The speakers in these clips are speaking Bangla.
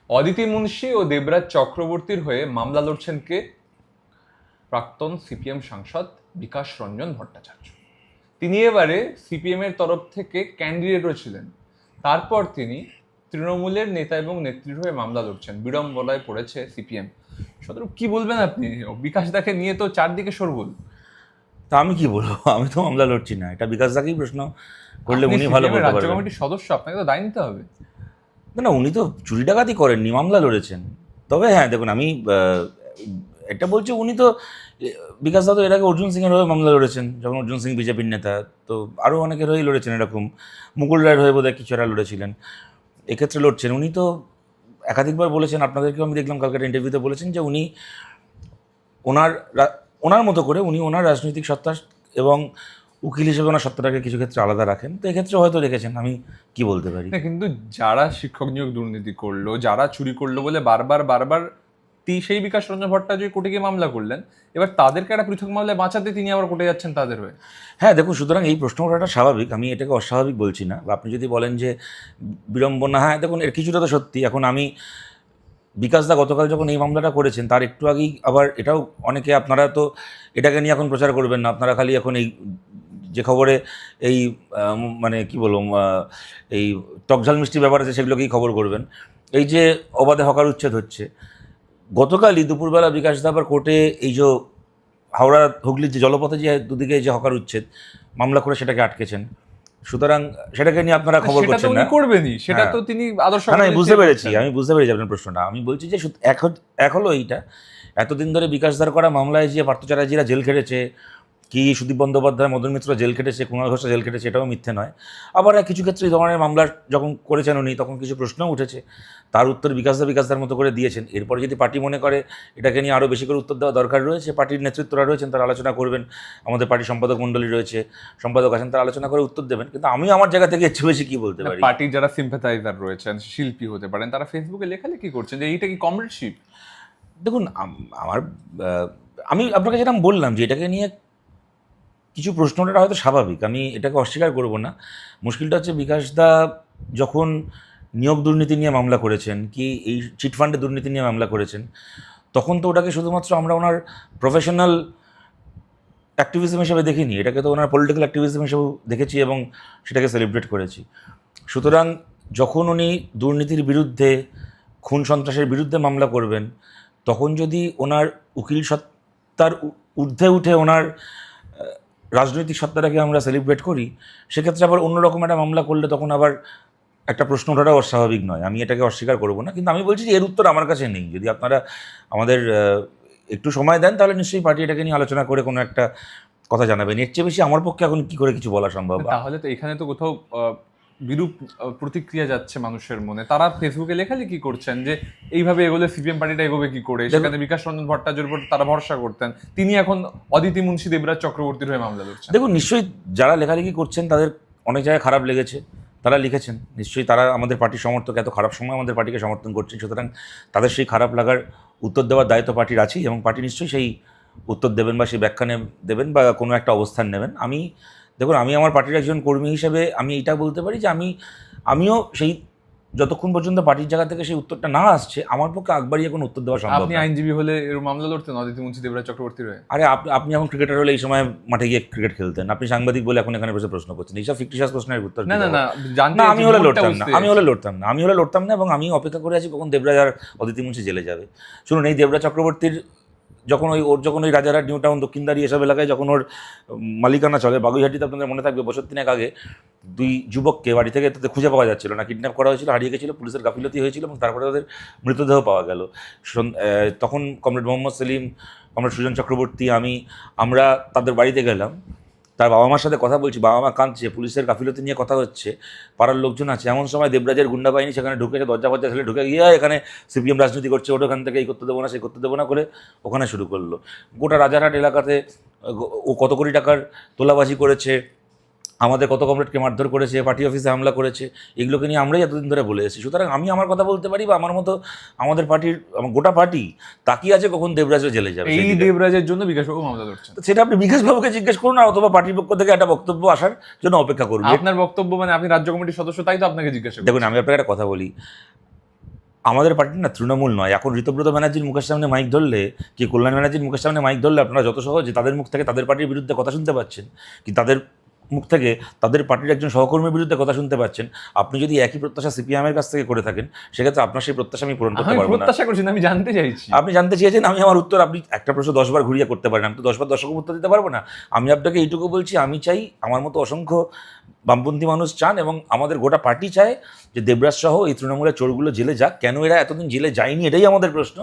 অদিতি মুন্সি ও দেবরাজ চক্রবর্তীর হয়ে মামলা লড়ছেন কে? প্রাক্তন সিপিএম সাংসদ বিকাশ রঞ্জন ভট্টাচার্য। তিনি এবারে সিপিএম এর তরফ থেকে ক্যান্ডিডেটও ছিলেন। তারপর তিনি তৃণমূলের নেতা এবং নেত্রীর হয়ে মামলা লড়ছেন। বিড়ম্বনায় পড়েছে সিপিএম। সদরূপ কি বলবেন আপনি? বিকাশ দাকে নিয়ে তো চারদিকে শোরগোল। তা আমি কি বলবো, আমি তো মামলা লড়ছি না, এটা বিকাশ দাকেই প্রশ্ন করলে আপনি উনি ভালো CPM এর বলতে রাজ্য পারবেন। কমিটির সদস্য, আপনাকে তো দায় নিতে হবে। না না, উনি তো চুরি ডাকাতি করেননি, মামলা লড়েছেন। তবে হ্যাঁ দেখুন, আমি একটা বলছি, উনি তো বিকাশ দা তো এর আগে অর্জুন সিংয়ের হয়ে মামলা লড়েছেন, যখন অর্জুন সিং বিজেপির নেতা। তো আরও অনেকের হয়েই লড়েছেন এরকম। মুকুল রায়ের হয়ে বোধহয় কিছু এরা লড়েছিলেন, এক্ষেত্রে লড়ছেন। উনি তো একাধিকবার বলেছেন, আপনাদেরকেও আমি দেখলাম কালকের ইন্টারভিউতে বলেছেন যে উনি ওনার ওনার মতো করে উনি ওনার রাজনৈতিক সত্তা এবং উকিল হিসেবে ওনার সত্তাটাকে কিছু ক্ষেত্রে আলাদা রাখেন। তো এক্ষেত্রে হয়তো রেখেছেন, আমি কি বলতে পারি। না, কিন্তু যারা শিক্ষক নিয়োগ দুর্নীতি করলো, যারা চুরি করলো বলে বারবার বারবার সেই বিকাশ রঞ্জন ভট্টাচার্য কোর্টে গিয়ে মামলা করলেন, এবার তাদেরকে একটা পৃথক মামলায় বাঁচাতে তিনি আবার কোর্টে যাচ্ছেন তাদের হয়ে। হ্যাঁ দেখুন, সুতরাং এই প্রশ্ন করাটা স্বাভাবিক, আমি এটাকে অস্বাভাবিক বলছি না। বা আপনি যদি বলেন যে বিড়ম্বনা, হ্যাঁ দেখুন এর কিছুটা তো সত্যি। এখন আমি বিকাশ দা গতকাল যখন এই মামলাটা করেছেন তার একটু আগেই আবার এটাও অনেকে, আপনারা তো এটাকে নিয়ে এখন প্রচার করবেন না, আপনারা খালি এখন এই যে খবরে এই মানে কি বলবো, এই টকঝাল মিষ্টি ব্যাপার আছে সেগুলোকেই খবর করবেন। এই যে অবাধে হকার উচ্ছেদ হচ্ছে, গতকালই দুপুরবেলা বিকাশ দা আবার কোর্টে এই যে হাওড়া হুগলির যে জলপথে যে দুদিকে যে হকার উচ্ছেদ মামলা করে সেটাকে আটকেছেন। সুতরাং সেটাকে নিয়ে আপনারা খবর সেটা তো করছেন উনি না। করবেনই, সেটা হ্যাঁ। তো তিনি আদর্শ। না না, আমি বুঝতে পেরেছি, আপনার প্রশ্নটা। আমি বলছি যে এক হলো এইটা, এতদিন ধরে বিকাশ দার করা মামলায় যে পার্থ চ্যাটার্জিরা জেল খেটেছে, কি সুদীপ বন্দ্যোপাধ্যায়, মদন মিত্র জেল খেটেছে, কুণাল ঘোষরা জেল খেটেছে, এটাও মিথ্যে নয়। আবার কিছু ক্ষেত্রে এই ধরনের মামলা যখন করেছেন উনি, তখন কিছু প্রশ্নও উঠেছে, তার উত্তর বিকাশদার মতো করে দিয়েছেন। এরপরে যদি পার্টি মনে করে এটাকে নিয়ে আরও বেশি করে উত্তর দেওয়া দরকার রয়েছে, পার্টির নেতৃত্বরা রয়েছেন, তারা আলোচনা করবেন। আমাদের পার্টির সম্পাদক মণ্ডলী রয়েছে, সম্পাদক আছেন, তারা আলোচনা করে উত্তর দেবেন। কিন্তু আমি আমার জায়গা থেকে এর চেয়ে বেশি কী বলতে পারি। পার্টির যারা সিম্প্যাথাইজার রয়েছেন, শিল্পী হতে পারেন, তারা ফেসবুকে লেখালেখি করছেন যে এইটা কি কমরেডশিপ। দেখুন আমার আমি আপনাকে যেটা বললাম যে এটাকে নিয়ে কিছু প্রশ্নটা হয়তো স্বাভাবিক, আমি এটাকে অস্বীকার করব না। মুশকিলটা হচ্ছে বিকাশ দা যখন নিয়োগ দুর্নীতি নিয়ে মামলা করেছেন, কি এই চিটফান্ডের দুর্নীতি নিয়ে মামলা করেছেন, তখন তো ওটাকে শুধুমাত্র আমরা ওনার প্রফেশনাল অ্যাক্টিভিজম হিসেবে দেখিনি, এটাকে তো ওনার পলিটিক্যাল অ্যাক্টিভিজম হিসেবেও দেখেছি এবং সেটাকে সেলিব্রেট করেছি। সুতরাং যখন উনি দুর্নীতির বিরুদ্ধে, খুন সন্ত্রাসের বিরুদ্ধে মামলা করবেন, তখন যদি ওনার উকিল সত্তার ঊর্ধ্বে উঠে ওনার রাজনৈতিক সত্তাটাকে আমরা সেলিব্রেট করি, সেক্ষেত্রে আবার অন্যরকম একটা মামলা করলে তখন আবার একটা প্রশ্ন ওঠাটাও অস্বাভাবিক নয়। আমি এটাকে অস্বীকার করব না, কিন্তু আমি বলছি যে এর উত্তর আমার কাছে নেই। যদি আপনারা আমাদের একটু সময় দেন, তাহলে নিশ্চয়ই পার্টি এটাকে নিয়ে আলোচনা করে কোনো একটা কথা জানাবেন। এর চেয়ে বেশি আমার পক্ষে এখন কী করে কিছু বলা সম্ভব। তাহলে তো এখানে তো কোথাও বিরূপ প্রতিক্রিয়া যাচ্ছে মানুষের মনে। তারা ফেসবুকে লেখালেখি করছেন যে এইভাবে এগোলে সিপিএম পার্টিটা এগোবে কি করে। সেখানে বিকাশ রঞ্জন ভট্টাচার্যের উপর তারা ভরসা করতেন, তিনি এখন অদিতি মুন্সি দেবরাজ চক্রবর্তীর হয়ে মামলা লড়ছেন। দেখুন, নিশ্চয়ই যারা লেখালেখি করছেন তাদের অনেক জায়গায় খারাপ লেগেছে, তারা লিখেছেন। নিশ্চয়ই তারা আমাদের পার্টির সমর্থক, এত খারাপ সময় আমাদের পার্টিকে সমর্থন করছেন। সুতরাং তাদের সেই খারাপ লাগার উত্তর দেওয়ার দায়িত্ব পার্টির আছেই, এবং পার্টি নিশ্চয়ই সেই উত্তর দেবেন বা সেই ব্যাখ্যা দেবেন বা কোনো একটা অবস্থান নেবেন। দেখুন, আমি আমার পার্টির একজন কর্মী হিসেবে আমি এটা বলতে পারি যে আমিও সেই, যতক্ষণ পর্যন্ত পার্টির জায়গা থেকে সেই উত্তরটা না আসছে, আমার পক্ষে আকবারিয়ে কোনো উত্তর দেওয়া সম্ভব আপনি না। আইনজীবী হলে এর মামলা লড়তেন অদিতি মুন্সি দেবরাজ চক্রবর্তীর হয়ে? আরে আপনি এখন ক্রিকেটার হলে এই সময় মাঠে গিয়ে ক্রিকেট খেলতেন, আপনি সাংবাদিক বলে এখন এখানে বসে প্রশ্ন করছেন। এইসব ফিকটিশিয়াস প্রশ্নের উত্তর না না না, না, আমি হলে লড়তাম না, এবং আমি অপেক্ষা করে আছি কখন দেবরাজ আর অদিতি মুন্সি জেলে যাবে। শুনুন, এই দেবরাজ চক্রবর্তীর যখন ওই রাজারহাট, নিউ টাউন, দক্ষিণদারি এসব এলাকায় যখন ওর মালিকানা চলে, বাগুইহাটিতে আপনাদের মনে থাকবে বছর 3 আগে 2 যুবককে বাড়ি থেকে তাদের খুঁজে পাওয়া যাচ্ছিল না, কিডন্যাপ করা হয়েছিল, হারিয়ে গেছিলো, পুলিশের গাফিলতি হয়েছিল এবং তারপরে তাদের মৃতদেহ পাওয়া গেল। তখন কমরেড মোহাম্মদ সেলিম, কমরেড সুজন চক্রবর্তী, আমরা তাদের বাড়িতে গেলাম, তার বাবা মার সাথে কথা বলছি, বাবা মা কাঁদছে, পুলিশের গাফিলতি নিয়ে কথা হচ্ছে, পাড়ার লোকজন আছে। এমন সময় দেবরাজের গুন্ডা বাহিনী সেখানে ঢুকেছে, দরজা ছেলে ঢুকে গিয়ে এখানে সিপিএম রাজনীতি করছে, ওটা ওখান থেকে এই করতে দেবো না, সেই করতে দেবো না করে ওখানে শুরু করলো। গোটা রাজারহাট এলাকাতে ও কত কোটি টাকার তোলাবাজি করেছে, আমাদের কত কমরেডকে মারধর করেছে, পার্টি অফিসে হামলা করেছে, এগুলোকে নিয়ে আমরাই এতদিন ধরে বলে এসেছি। সুতরাং আমি আমার কথা বলতে পারি, বা আমার মতো আমাদের পার্টির গোটা পার্টি তাকিয়ে আছে কখন দেবরাজও জেলে যাবে। এই দেবরাজের জন্য বিকাশবাবু মামলা লড়ছেন। তো সেটা আপনি বিকাশবাবুকে জিজ্ঞেস করুন, আর অথবা পার্টির পক্ষ থেকে একটা বক্তব্য আসার জন্য অপেক্ষা করুন। আপনার বক্তব্য মানে আপনি রাজ্য কমিটির সদস্য, তাই তো আপনাকে জিজ্ঞাসা করছি। দেখুন, আমি আপনাকে একটা কথা বলি, আমাদের পার্টি না তৃণমূল নয়। এখন ঋতব্রত ব্যানার্জির মুখের সামনে মাইক ধরলে, কি কল্যাণ ব্যানার্জির মুখের সামনে মাইক ধরলে আপনারা যত সহজে তাদের মুখ থেকে তাদের পার্টির বিরুদ্ধে কথা শুনতে পাচ্ছেন, কি তাদের মুখ থেকে তাদের পার্টির একজন সহকর্মীর বিরুদ্ধে কথা শুনতে পাচ্ছেন, আপনি যদি একই প্রত্যাশা সিপিএমের কাছ থেকে করে থাকেন, সেক্ষেত্রে আপনার সেই প্রত্যাশা আমি পূরণ করতে আমি পারবো না। প্রত্যাশা করছি না, আমি জানতে চাইছি। আপনি জানতে চেয়েছেন, আমি আমার উত্তর, আপনি একটা প্রশ্ন 10 বার ঘুরিয়ে করতে পারেন, আমি তো 10 বার দর্শক উত্তর দিতে পারবো না। আমি আপনাকে এইটুকু বলছি, আমি চাই, আমার মতো অসংখ্য বামপন্থী মানুষ চান এবং আমাদের গোটা পার্টি চায় যে দেবরাজ সহ এই তৃণমূলের চোরগুলো জেলে যাক। কেন এরা এতদিন জেলে যায়নি, এটাই আমাদের প্রশ্ন।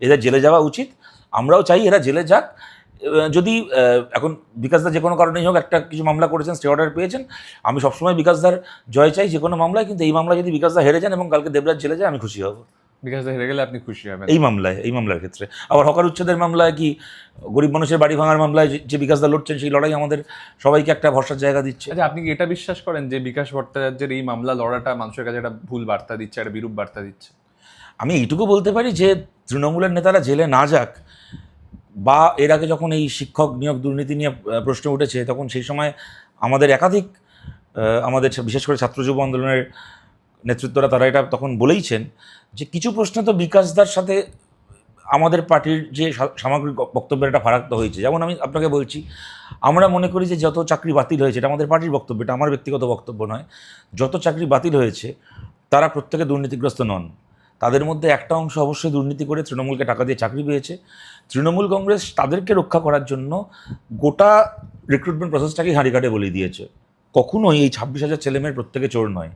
এদের জেলে যাওয়া উচিত, আমরাও চাই এরা জেলে যাক। যদি এখন বিকাশদা যে কোনো কারণেই হোক একটা কিছু মামলা করেছেন, স্টে অর্ডার পেয়েছেন, আমি সবসময় বিকাশদার জয় চাই যে কোনো মামলায়, কিন্তু এই মামলায় যদি বিকাশদা হেরে যান এবং কালকে দেবরাজ জেলে যায়, আমি খুশি হব। বিকাশদা হেরে গেলে আপনি খুশি হবেন এই মামলার ক্ষেত্রে। আবার হকার উচ্ছেদের মামলায়, কি গরিব মানুষের বাড়ি ভাঙার মামলায় যে বিকাশদা লড়ছেন, সেই লড়াই আমাদের সবাইকে একটা ভরসার জায়গা দিচ্ছে। আচ্ছা, আপনি কি এটা বিশ্বাস করেন যে বিকাশ ভট্টাচার্যের এই মামলা লড়াটা মানুষের কাছে একটা ভুল বার্তা দিচ্ছে, একটা বিরূপ বার্তা দিচ্ছে? আমি এইটুকু বলতে পারি যে তৃণমূলের নেতারা জেলে না যাক, বা এর আগে যখন এই শিক্ষক নিয়োগ দুর্নীতি নিয়ে প্রশ্ন উঠেছে, তখন সেই সময় আমাদের একাধিক আমাদের বিশেষ করে ছাত্র যুব আন্দোলনের নেতৃত্বরা তারা এটা তখন বলেইছেন যে কিছু প্রশ্ন তো বিকাশদার সাথে আমাদের পার্টির যে সামগ্রিক বক্তব্যের একটা ফারাক তো হয়েছে। যেমন আমি আপনাকে বলছি, আমরা মনে করি যে যত চাকরি বাতিল হয়েছে, এটা আমাদের পার্টির বক্তব্য, এটা আমার ব্যক্তিগত বক্তব্য নয়, যত চাকরি বাতিল হয়েছে তারা প্রত্যেকে দুর্নীতিগ্রস্ত নন। তাদের মধ্যে একটা অংশ অবশ্যই দুর্নীতি করে তৃণমূলকে টাকা দিয়ে চাকরি পেয়েছে। তৃণমূল কংগ্রেস তাদেরকে রক্ষা করার জন্য গোটা রিক্রুটমেন্ট প্রসেসটাকেই হাঁড়ি কাটে বলে দিয়েছে। কখনোই এই 26,000 ছেলেমেয়ের প্রত্যেকে চোর নয়,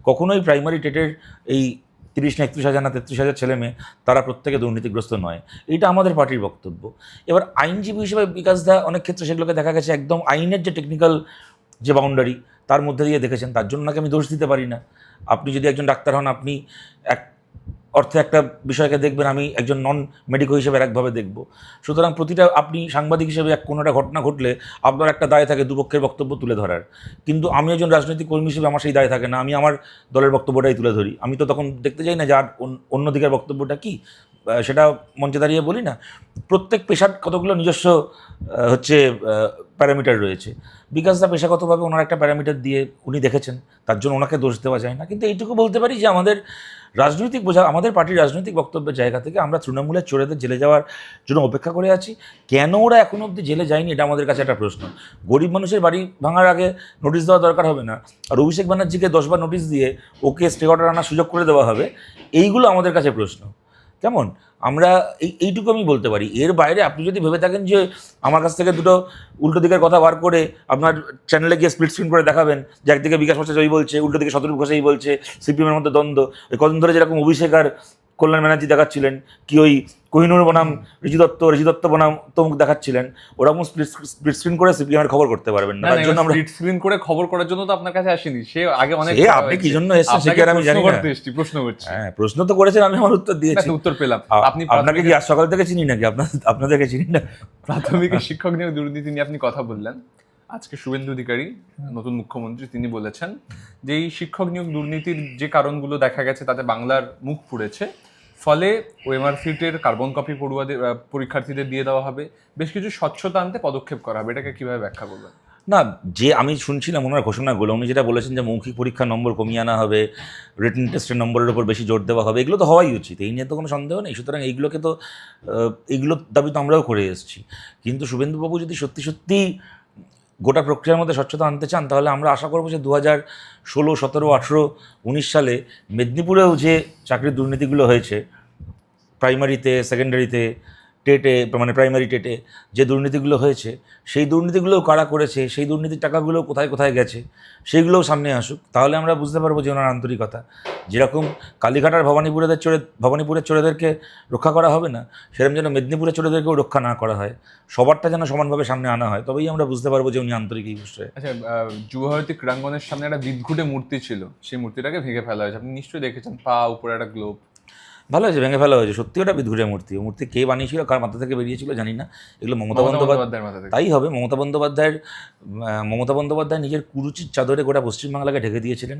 কখনোই প্রাইমারি টেটের এই 30 না 31,000 না 33,000 ছেলেমেয়ে তারা প্রত্যেকে দুর্নীতিগ্রস্ত নয়। এইটা আমাদের পার্টির বক্তব্য। এবার আইনজীবী হিসেবে বিকাশদা অনেক ক্ষেত্রে সেগুলোকে দেখা গেছে একদম আইনের যে টেকনিক্যাল যে বাউন্ডারি, তার মধ্যে দিয়ে দেখেছেন, তার জন্য নাকি আমি দোষ দিতে পারি না। আপনি যদি একজন ডাক্তার হন, আপনি এক অর্থে একটা বিষয়কে দেখবেন, আমি একজন নন মেডিকো হিসেবে একভাবে দেখব। সুতরাং প্রতিটা, আপনি সাংবাদিক হিসেবে কোনো একটা ঘটনা ঘটলে আপনার একটা দায় থাকে দুপক্ষের বক্তব্য তুলে ধরার, কিন্তু আমি একজন রাজনৈতিক কর্মী হিসেবে আমার সেই দায় থাকে না, আমি আমার দলের বক্তব্যটাই তুলে ধরি। আমি তো তখন দেখতে যাই না যে আর অন্য দিকের বক্তব্যটা কী, সেটা মঞ্চে দাঁড়িয়ে বলি না। প্রত্যেক পেশার কতগুলো নিজস্ব হচ্ছে প্যারামিটার রয়েছে। বিকাশদা পেশাগতভাবে ওনার একটা প্যারামিটার দিয়ে উনি দেখেছেন, তার জন্য ওনাকে দোষ দেওয়া যায় না। কিন্তু এইটুকু বলতে পারি যে আমাদের রাজনৈতিক আমাদের পার্টির রাজনৈতিক বক্তব্যের জায়গা থেকে আমরা তৃণমূলের চোরেদের জেলে যাওয়ার জন্য অপেক্ষা করে আছি। কেন ওরা এখনো অবধি জেলে যায়নি, এটা আমাদের কাছে একটা প্রশ্ন। গরিব মানুষের বাড়ি ভাঙার আগে নোটিশ দেওয়া দরকার হবে না, আর অভিষেক ব্যানার্জিকে 10 বার নোটিশ দিয়ে ওকে স্টে অর্ডার আনার সুযোগ করে দেওয়া হবে, এইগুলো আমাদের কাছে প্রশ্ন। কেমন আমরা এইটুকু আমি বলতে পারি। এর বাইরে আপনি যদি ভেবে থাকেন যে আমার কাছ থেকে দুটো উল্টো দিকের কথা বার করে আপনার চ্যানেলে গিয়ে স্প্লিট স্ক্রিন করে দেখাবেন, যে একদিকে বিকাশ ভট্টাচার্য ওই বলছে, উল্টো দিকে শতরূপ ঘোষ এই বলছে, সিপিএমের মধ্যে দ্বন্দ্ব, ওই কদিন ধরে যেরকম অভিষেক আর কল্যাণ ব্যানার্জি দেখাচ্ছিলেন, কি ওই কোহিনুর বনাম ঋষি দত্ত বনাম তমুক দেখাচ্ছিলেন, ওরকম স্প্লিট স্ক্রিন করে সিপিএমের খবর করতে পারবেন না। তার জন্য আমরা স্প্লিট স্ক্রিন করে খবর করার জন্য তো আপনার কাছে আসেনি, সে আগে অনেক আপনি কি জন্য এসেছেন সে কি আর আমি জানি না। প্রশ্ন করছি, হ্যাঁ প্রশ্ন তো করেছেন, আমি আমার উত্তর দিয়েছি, উত্তর পেলাম। আপনি আপনাকে কি আজ সকাল থেকে চিনি নাকি, আপনাদেরকে চিনি না? প্রাথমিক শিক্ষক নিয়োগ দুর্নীতি নিয়ে আপনি কথা বললেন। আজকে শুভেন্দু অধিকারী, নতুন মুখ্যমন্ত্রী, তিনি বলেছেন যে এই শিক্ষক নিয়োগ দুর্নীতির যে কারণগুলো দেখা গেছে তাতে বাংলার মুখ পুড়েছে, ফলে ওএমআর সিটের কার্বন কপি পড়ুয়াদের পরীক্ষার্থীদের দিয়ে দেওয়া হবে, বেশ কিছু স্বচ্ছতা আনতে পদক্ষেপ করা হবে। এটাকে কিভাবে ব্যাখ্যা করবেন? না, যে আমি শুনছিলাম ওনার ঘোষণাগুলো, উনি যেটা বলেছেন যে মৌখিক পরীক্ষার নম্বর কমিয়ে আনা হবে, রিটেন টেস্টের নম্বরের উপর বেশি জোর দেওয়া হবে, এগুলো তো হওয়াই উচিত, এই নিয়ে তো কোনো সন্দেহ নেই। সুতরাং এইগুলোকে তো এইগুলোর দাবি তো আমরাও করে এসেছি। কিন্তু শুভেন্দুবাবু যদি সত্যি সত্যি গোটা প্রক্রিয়ার মধ্যে স্বচ্ছতা আনতে চান, তাহলে আমরা আশা করবো যে 2016, 17, 18, 19 সালে মেদিনীপুরেও যে চাকরির দুর্নীতিগুলো হয়েছে, প্রাইমারিতে, সেকেন্ডারিতে, টেটে, মানে প্রাইমারি টেটে যে দুর্নীতিগুলো হয়েছে, সেই দুর্নীতিগুলোও কারা করেছে, সেই দুর্নীতির টাকাগুলো কোথায় কোথায় গেছে, সেইগুলোও সামনে আসুক। তাহলে আমরা বুঝতে পারবো যে ওনার আন্তরিকতা। যেরকম কালীঘাটার ভবানীপুরের চোরেদেরকে রক্ষা করা হবে না, সেরকম যেন মেদিনীপুরের চোরেদেরকেও রক্ষা না করা হয়, সবারটা যেন সমানভাবে সামনে আনা হয়, তবেই আমরা বুঝতে পারবো যে উনি আন্তরিক এই বিষয়ে। আচ্ছা, যুবভারতী ক্রীড়াঙ্গনের সামনে একটা বিদঘুটে মূর্তি ছিল, সেই মূর্তিটাকে ভেঙে ফেলা হয়েছে, আপনি নিশ্চয়ই দেখেছেন, পা উপরে একটা গ্লোব। ভালো হয়েছে, ভেঙে ফেলা হয়েছে। সত্যি ওটা বিদঘুটে মূর্তি। ও মূর্তি কে বানিয়েছিল, কার মাথা থেকে বেরিয়েছিল জানি না, এগুলো মমতা বন্দ্যোপাধ্যায়। বন্দ্যোপাধ্যায়ের মাথা থেকে। তাই হবে, মমতা বন্দ্যোপাধ্যায় নিজের কুরুচির চাদরে গোটা পশ্চিমবাংলাকে ঢেকে দিয়েছিলেন।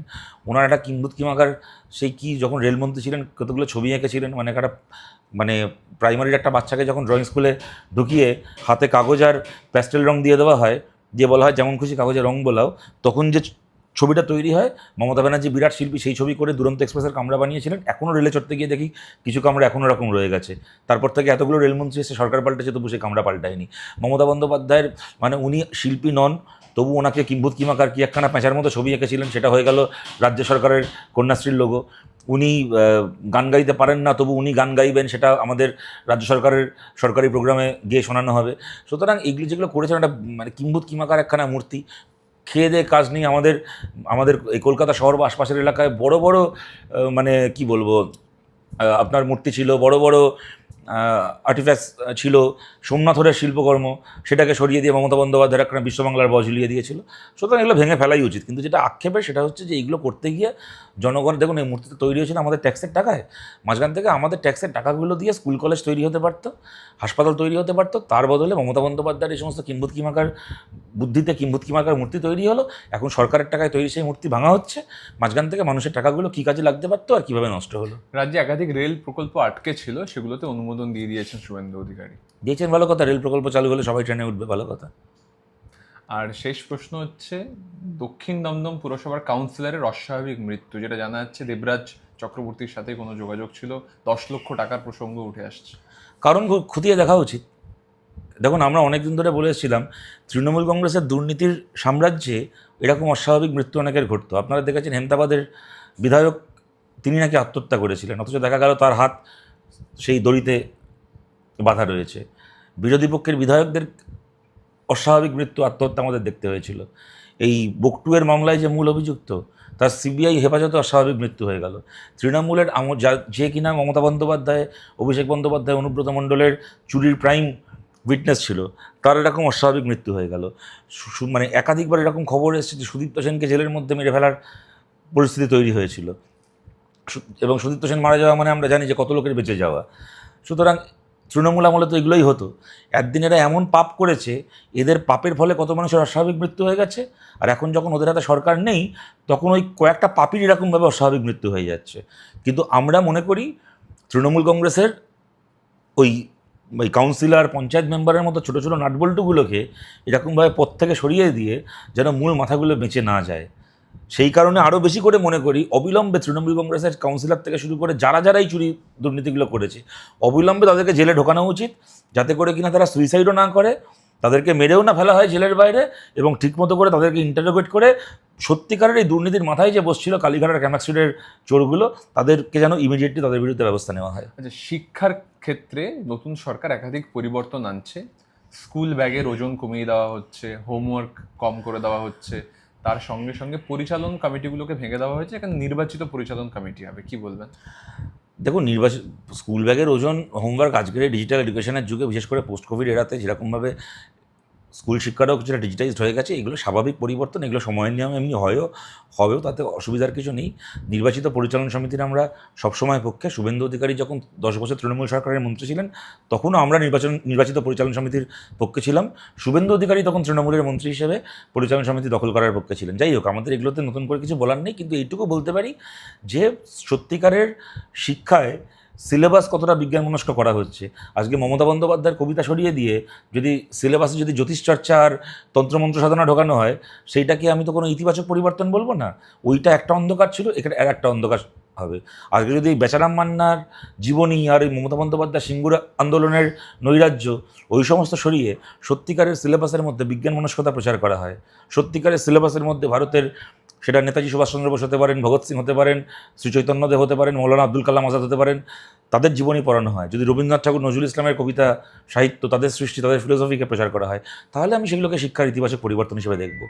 ওনার একটা কিম্ভূত কিমাকার, সেই কি যখন রেলমন্ত্রী ছিলেন কতগুলো ছবি এঁকেছিলেন, মানে একটা মানে প্রাইমারির একটা বাচ্চাকে যখন ড্রয়িং স্কুলে ঢুকিয়ে হাতে কাগজ আর প্যাস্টেল রং দিয়ে দেওয়া হয়, দিয়ে বলা হয় যেমন খুশি কাগজে রং বোলাও, তখন যে ছবিটা তৈরি হয়, মমতা ব্যানার্জি বিরাট শিল্পী, সেই ছবি করে দুরন্ত এক্সপ্রেসের কামরা বানিয়েছিলেন। এখনও রেলে চড়তে গিয়ে দেখি কিছু কামরা এখনও এরকম রয়ে গেছে। তারপর থেকে এতগুলো রেলমন্ত্রী এসে সরকার পাল্টেছে, তবু সেই কামরা পাল্টায়নি। মমতা বন্দ্যোপাধ্যায়ের মানে উনি শিল্পী নন, তবু ওনাকে কিম্ভূত কিমাকার কি একখানা প্যাঁচার মতো ছবি এঁকেছিলেন, সেটা হয়ে গেল রাজ্য সরকারের কন্যাশ্রীর লোগো। উনি গান গাইতে পারেন না, তবু উনি গান গাইবেন, সেটা আমাদের রাজ্য সরকারের সরকারি প্রোগ্রামে গিয়ে শোনানো হবে। সুতরাং এইগুলো যেগুলো করেছেন একটা মানে কিম্ভূত কিমাকার একখানা মূর্তি। খেয়ে দেয়ে কাজ নেই। আমাদের এই কলকাতা শহর বা আশপাশের এলাকায় বড় বড় মানে কি বলবো, আপনার মূর্তি ছিল, বড় বড় আর্টিফ্যাক্টস ছিল, সোমনাথরের শিল্পকর্ম, সেটাকে সরিয়ে দিয়ে মমতা বন্দ্যোপাধ্যায়ের একটা বিশ্ববাংলার বজ ঝুলিয়ে দিয়েছিল। সুতরাং এগুলো ভেঙে ফেলাই উচিত। কিন্তু যেটা আক্ষেপের সেটা হচ্ছে যে এইগুলো করতে গিয়ে জনগণ, দেখুন এই মূর্তিটা তৈরি হয়েছিল আমাদের ট্যাক্সের টাকায়। মাঝখান থেকে আমাদের ট্যাক্সের টাকাগুলো দিয়ে স্কুল কলেজ তৈরি হতে পারতো, হাসপাতাল তৈরি হতে পারতো। তার বদলে মমতা বন্দ্যোপাধ্যায়ের এই সমস্ত কিম্ভূত কিমাকার বুদ্ধিতে কিম্ভূত কিমাকার মূর্তি তৈরি হলো। এখন সরকারের টাকায় তৈরি সেই মূর্তি ভাঙা হচ্ছে। মাঝখান থেকে মানুষের টাকাগুলো কী কাজে লাগতে পারতো আর কীভাবে নষ্ট হলো। রাজ্যে একাধিক রেল প্রকল্প আটকে ছিল, সেগুলোতে অনুমোদন দিয়ে দিয়েছেন শুভেন্দু অধিকারী। দিয়েছেন, ভালো কথা। রেল প্রকল্প চালু হলে সবাই ট্রেনে উঠবে, ভালো কথা। আর শেষ প্রশ্ন হচ্ছে, দক্ষিণ দমদম পুরসভার কাউন্সিলরের অস্বাভাবিক মৃত্যু, যেটা জানা যাচ্ছে দেবরাজ চক্রবর্তীর সাথে কোনো যোগাযোগ ছিল, 10 লক্ষ টাকার প্রসঙ্গ উঠে আসছে। কারণ খতিয়ে দেখা উচিত। দেখুন, আমরা অনেক দিন ধরে বলে এসেছিলাম তৃণমূল কংগ্রেসের দুর্নীতির সাম্রাজ্যে এরকম অস্বাভাবিক মৃত্যু অনেকের ঘটতো। আপনারা দেখেছেন হেমতাবাদের বিধায়ক, তিনি নাকি আত্মহত্যা করেছিলেন, অথচ দেখা গেল তার হাত সেই দড়িতে বাধা রয়েছে। বিরোধী পক্ষের বিধায়কদের অস্বাভাবিক মৃত্যু, আত্মহত্যা আমাদের দেখতে হয়েছিল। এই বকটুয়ের মামলায় যে মূল অভিযুক্ত, তার সিবিআই হেফাজতে অস্বাভাবিক মৃত্যু হয়ে গেল। তৃণমূলের যে কিনা মমতা বন্দ্যোপাধ্যায়, অভিষেক বন্দ্যোপাধ্যায়, অনুব্রত মণ্ডলের চুরির প্রাইম উইটনেস ছিল, তার এরকম অস্বাভাবিক মৃত্যু হয়ে গেল। মানে একাধিকবার এরকম খবর এসেছে যে সুদীপ্ত সেনকে জেলের মধ্যে মেরে ফেলার পরিস্থিতি তৈরি হয়েছিল, এবং সুদীপ্ত সেন মারা যাওয়া মানে আমরা জানি যে কত লোকের বেঁচে যাওয়া। সুতরাং তৃণমূল আমলে তো এগুলোই হতো। একদিন এরা এমন পাপ করেছে, এদের পাপের ফলে কত মানুষের অস্বাভাবিক মৃত্যু হয়ে গেছে। আর এখন যখন ওদের হাতে সরকার নেই, তখন ওই কয়েকটা পাপীর এরকমভাবে অস্বাভাবিক মৃত্যু হয়ে যাচ্ছে। কিন্তু আমরা মনে করি তৃণমূল কংগ্রেসের ওই কাউন্সিলর, পঞ্চায়েত মেম্বারের মতো ছোটো ছোটো নাটবল্টুগুলোকে এরকমভাবে পথ থেকে সরিয়ে দিয়ে যেন মূল মাথাগুলো বেঁচে না যায়। সেই কারণে আরও বেশি করে মনে করি অবিলম্বে তৃণমূল কংগ্রেসের কাউন্সিলর থেকে শুরু করে যারাই চুরি দুর্নীতিগুলো করেছে, অবিলম্বে তাদেরকে জেলে ঢোকানো উচিত, যাতে করে কিনা তারা সুইসাইডও না করে, তাদেরকে মেরেও না ফেলা হয় জেলের বাইরে, এবং ঠিকমতো করে তাদেরকে ইন্টারোগেট করে সত্যিকারের এই দুর্নীতির মাথায় যে বসছিল কালীঘাটের ক্যামাক্সিডের চোরগুলো, তাদেরকে যেন ইমিডিয়েটলি তাদের বিরুদ্ধে ব্যবস্থা নেওয়া হয়। আচ্ছা, শিক্ষার ক্ষেত্রে নতুন সরকার একাধিক পরিবর্তন আনছে। স্কুল ব্যাগের ওজন কমিয়ে দেওয়া হচ্ছে, হোমওয়ার্ক কম করে দেওয়া হচ্ছে, তার সঙ্গে সঙ্গে পরিচালন কমিটিগুলোকে ভেঙে দেওয়া হয়েছে, এখানে নির্বাচিত পরিচালন কমিটি হবে। কি বলবেন? দেখুন, স্কুল ব্যাগের ওজন, হোমওয়ার্ক, আজকের এই ডিজিটাল এডুকেশনের যুগে, বিশেষ করে পোস্ট কোভিড এরাতে যেরকমভাবে স্কুল শিক্ষাটাও কিছুটা ডিজিটাইজড হয়ে গেছে, এগুলো স্বাভাবিক পরিবর্তন, এগুলো সময়ের নিয়মে এমনি হবেও, তাতে অসুবিধার কিছু নেই। নির্বাচিত পরিচালন সমিতির আমরা সবসময় পক্ষে। শুভেন্দু অধিকারী যখন 10 বছর তৃণমূল সরকারের মন্ত্রী ছিলেন, তখনও আমরা নির্বাচিত পরিচালন সমিতির পক্ষে ছিলাম। শুভেন্দু অধিকারী তখন তৃণমূলের মন্ত্রী হিসেবে পরিচালন সমিতি দখল করার পক্ষে ছিলেন। যাই হোক, আমাদের এগুলোতে নতুন করে কিছু বলার নেই, কিন্তু এইটুকু বলতে পারি যে সত্যিকারের শিক্ষায় সিলেবাস কতটা বিজ্ঞানমনস্ক করা হচ্ছে। আজকে মমতা বন্দ্যোপাধ্যায়ের কবিতা সরিয়ে দিয়ে যদি সিলেবাসে যদি জ্যোতিষচর্চা আর তন্ত্রমন্ত্র সাধনা ঢোকানো হয়, সেইটাকে আমি তো কোনো ইতিবাচক পরিবর্তন বলবো না। ওইটা একটা অন্ধকার ছিল, এখানে আর একটা অন্ধকার হবে। আজকে যদি বেচারাম মান্নার জীবনী আর এই মমতা বন্দ্যোপাধ্যায় সিঙ্গুর আন্দোলনের নৈরাজ্য, ওই সমস্ত সরিয়ে সত্যিকারের সিলেবাসের মধ্যে বিজ্ঞানমনস্কতা প্রচার করা হয়, সত্যিকারের সিলেবাসের মধ্যে ভারতের, সেটা নেতাজি সুভাষচন্দ্র বোস হতে পারেন, ভগৎ সিং হতে পারেন, শ্রী চৈতন্যদেব হতে পারেন, মৌলানা আব্দুল কালাম আজাদ হতে পারেন, তাদের জীবনী পড়ানো হয়, যদি রবীন্দ্রনাথ ঠাকুর, নজরুল ইসলামের কবিতা সাহিত্য, তাদের সৃষ্টি, তাদের ফিলোসফিকে প্রচার করা হয়, তাহলে আমি সেগুলোকে শিক্ষার ইতিবাচক পরিবর্তন হিসেবে দেখব।